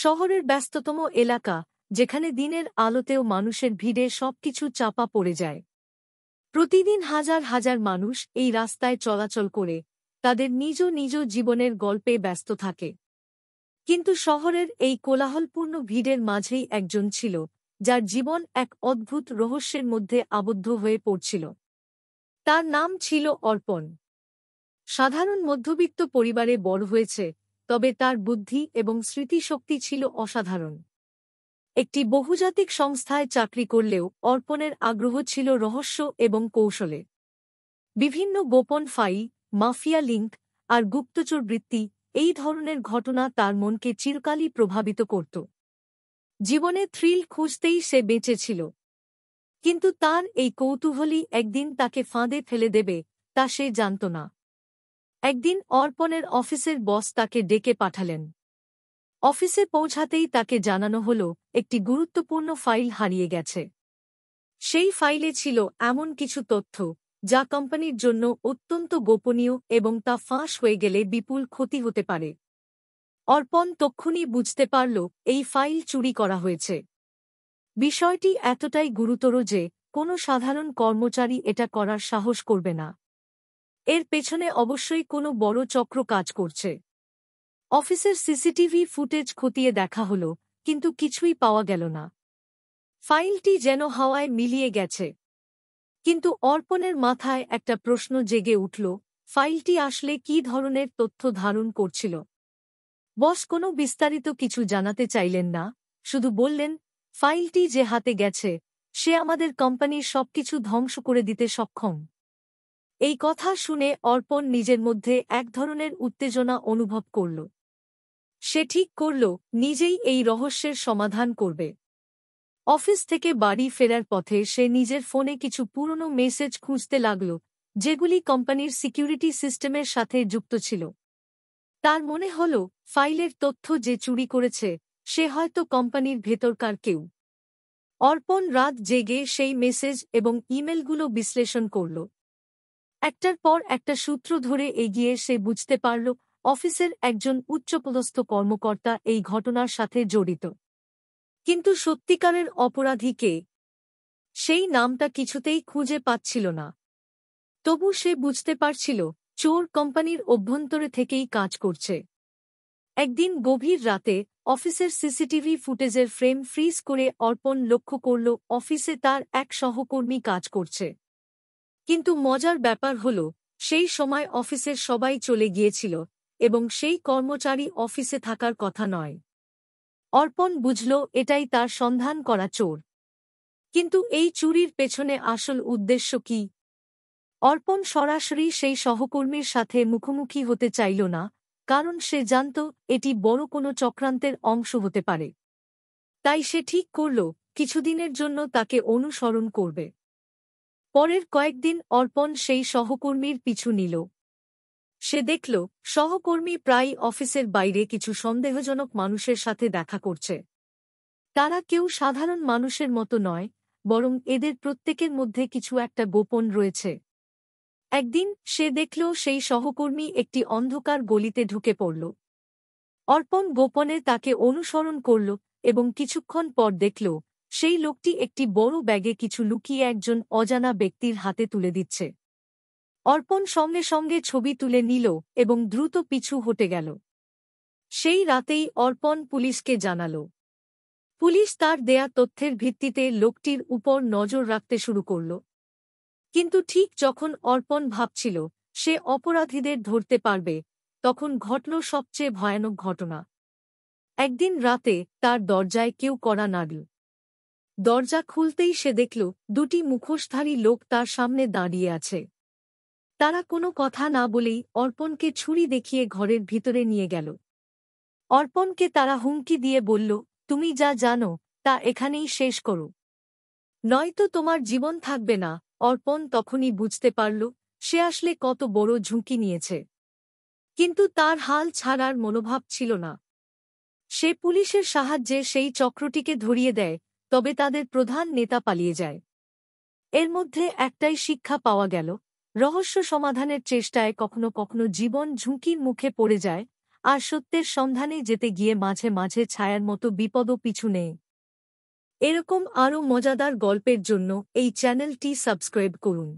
শহরের ব্যস্ততম এলাকা, যেখানে দিনের আলোতেও মানুষের ভিড়ে সবকিছু চাপা পড়ে যায়। প্রতিদিন হাজার হাজার মানুষ এই রাস্তায় চলাচল করে তাদের নিজ নিজ জীবনের গল্পে ব্যস্ত থাকে। কিন্তু শহরের এই কোলাহলপূর্ণ ভিড়ের মাঝেই একজন ছিল, যার জীবন এক অদ্ভুত রহস্যের মধ্যে আবদ্ধ হয়ে পড়ছিল। তার নাম ছিল অর্পণ। সাধারণ মধ্যবিত্ত পরিবারে বড় হয়েছে, তবে তার বুদ্ধি এবং স্মৃতিশক্তি ছিল অসাধারণ। একটি বহুজাতিক সংস্থায় চাকরি করলেও অর্পণের আগ্রহ ছিল রহস্য এবং কৌশলে। বিভিন্ন গোপন ফাইল, মাফিয়া লিঙ্ক আর গুপ্তচর বৃত্তি, এই ধরনের ঘটনা তার মনকে চিরকালই প্রভাবিত করত। জীবনে থ্রিল খুঁজতেই সে বেঁচেছিল, কিন্তু তার এই কৌতূহলই একদিন তাকে ফাঁদে ফেলে দেবে তা সে জানত না। একদিন অর্পণের অফিসের বস তাকে ডেকে পাঠালেন। অফিসে পৌঁছাতেই তাকে জানানো হল একটি গুরুত্বপূর্ণ ফাইল হারিয়ে গেছে। সেই ফাইলে ছিল এমন কিছু তথ্য যা কোম্পানির জন্য অত্যন্ত গোপনীয় এবং তা ফাঁস হয়ে গেলে বিপুল ক্ষতি হতে পারে। অর্পণ তক্ষুনি বুঝতে পারল এই ফাইল চুরি করা হয়েছে। বিষয়টি এতটাই গুরুতর যে কোনো সাধারণ কর্মচারী এটা করার সাহস করবে না। এর পেছনে অবশ্যই কোনো বড় চক্র কাজ করছে। অফিসের সিসিটিভি ফুটেজ খতিয়ে দেখা হল, কিন্তু কিছুই পাওয়া গেল না। ফাইলটি যেন হাওয়ায় মিলিয়ে গেছে। কিন্তু অর্পণের মাথায় একটা প্রশ্ন জেগে উঠল, ফাইলটি আসলে কী ধরনের তথ্য ধারণ করছিল। বস কোনো বিস্তারিত কিছু জানাতে চাইলেন না, শুধু বললেন, ফাইলটি যে হাতে গেছে সে আমাদের কোম্পানির সবকিছু ধ্বংস করে দিতে সক্ষম। এই কথা শুনে অর্পণ নিজের মধ্যে এক ধরনের উত্তেজনা অনুভব করল। সে ঠিক করল নিজেই এই রহস্যের সমাধান করবে। অফিস থেকে বাড়ি ফেরার পথে সে নিজের ফোনে কিছু পুরনো মেসেজ খুঁজতে লাগল, যেগুলি কোম্পানির সিকিউরিটি সিস্টেমের সাথে যুক্ত ছিল। তার মনে হল ফাইলের তথ্য যে চুরি করেছে সে হয়তো কোম্পানির ভেতরকার কেউ। অর্পণ রাত জেগে সেই মেসেজ এবং ইমেলগুলো বিশ্লেষণ করল। একটার পর একটা সূত্র ধরে এগিয়ে সে বুঝতে পারল অফিসের একজন উচ্চপদস্থ কর্মকর্তা এই ঘটনার সাথে জড়িত। কিন্তু সত্যিকারের অপরাধী কে, সেই নামটা কিছুতেই খুঁজে পাচ্ছিল না। তবু সে বুঝতে পারছিল চোর কোম্পানির অভ্যন্তরে থেকেই কাজ করছে। একদিন গভীর রাতে অফিসের সিসিটিভি ফুটেজের ফ্রেম ফ্রিজ করে অর্পণ লক্ষ্য করল অফিসে তার এক সহকর্মী কাজ করছে। কিন্তু মজার ব্যাপার হল, সেই সময় অফিসের সবাই চলে গিয়েছিল এবং সেই কর্মচারী অফিসে থাকার কথা নয়। অর্পণ বুঝল এটাই তার সন্ধান করা চোর। কিন্তু এই চুরির পেছনে আসল উদ্দেশ্য কি? অর্পণ সরাসরি সেই সহকর্মীর সাথে মুখোমুখি হতে চাইল না, কারণ সে জানত এটি বড় কোনো চক্রান্তের অংশ হতে পারে। তাই সে ঠিক করল কিছুদিনের জন্য তাকে অনুসরণ করবে। পরের কয়েকদিন অর্পণ সেই সহকর্মীর পিছু নিল। সে দেখল সহকর্মী প্রায়ই অফিসের বাইরে কিছু সন্দেহজনক মানুষের সাথে দেখা করছে। তারা কেউ সাধারণ মানুষের মতো নয়, বরং এদের প্রত্যেকের মধ্যে কিছু একটা গোপন রয়েছে। একদিন সে দেখল সেই সহকর্মী একটি অন্ধকার গলিতে ঢুকে পড়ল। অর্পণ গোপনে তাকে অনুসরণ করল এবং কিছুক্ষণ পর দেখল সেই লোকটি একটি বড় ব্যাগে কিছু লুকিয়ে একজন অজানা ব্যক্তির হাতে তুলে দিচ্ছে। অর্পণ সঙ্গে সঙ্গে ছবি তুলে নিল এবং দ্রুত পিছু হটে গেল। সেই রাতেই অর্পণ পুলিশকে জানাল। পুলিশ তার দেয়া তথ্যের ভিত্তিতে লোকটির উপর নজর রাখতে শুরু করল। কিন্তু ঠিক যখন অর্পণ ভাবছিল সে অপরাধীদের ধরতে পারবে, তখন ঘটল সবচেয়ে ভয়ানক ঘটনা। একদিন রাতে তার দরজায় কেউ কড়া নাড়ল। দরজা খুলতেই সে দেখল দুটি মুখোশধারী লোক তার সামনে দাঁড়িয়ে আছে। তারা কোনো কথা না বলেই অর্পণকে ছুরি দেখিয়ে ঘরের ভিতরে নিয়ে গেল। অর্পণকে তারা হুমকি দিয়ে বলল, তুমি যা জানো তা এখানেই শেষ করো, নয়তো তোমার জীবন থাকবে না। অর্পণ তখনই বুঝতে পারল সে আসলে কত বড় ঝুঁকি নিয়েছে। কিন্তু তার হাল ছাড়ার মনোভাব ছিল না। সে পুলিশের সাহায্যে সেই চক্রটিকে ধরিয়ে দেয়, তবে তাদের প্রধান নেতা পালিয়ে যায়। এর মধ্যে একটাই শিক্ষা পাওয়া গেল, রহস্য সমাধানের চেষ্টায় কখনো কখনো জীবন ঝুঁকির মুখে পড়ে যায়, আর সত্যের সন্ধানে যেতে গিয়ে মাঝে মাঝে ছায়ার মতো বিপদও পিছু নেয়। এরকম আরও মজাদার গল্পের জন্য এই চ্যানেলটি সাবস্ক্রাইব করুন।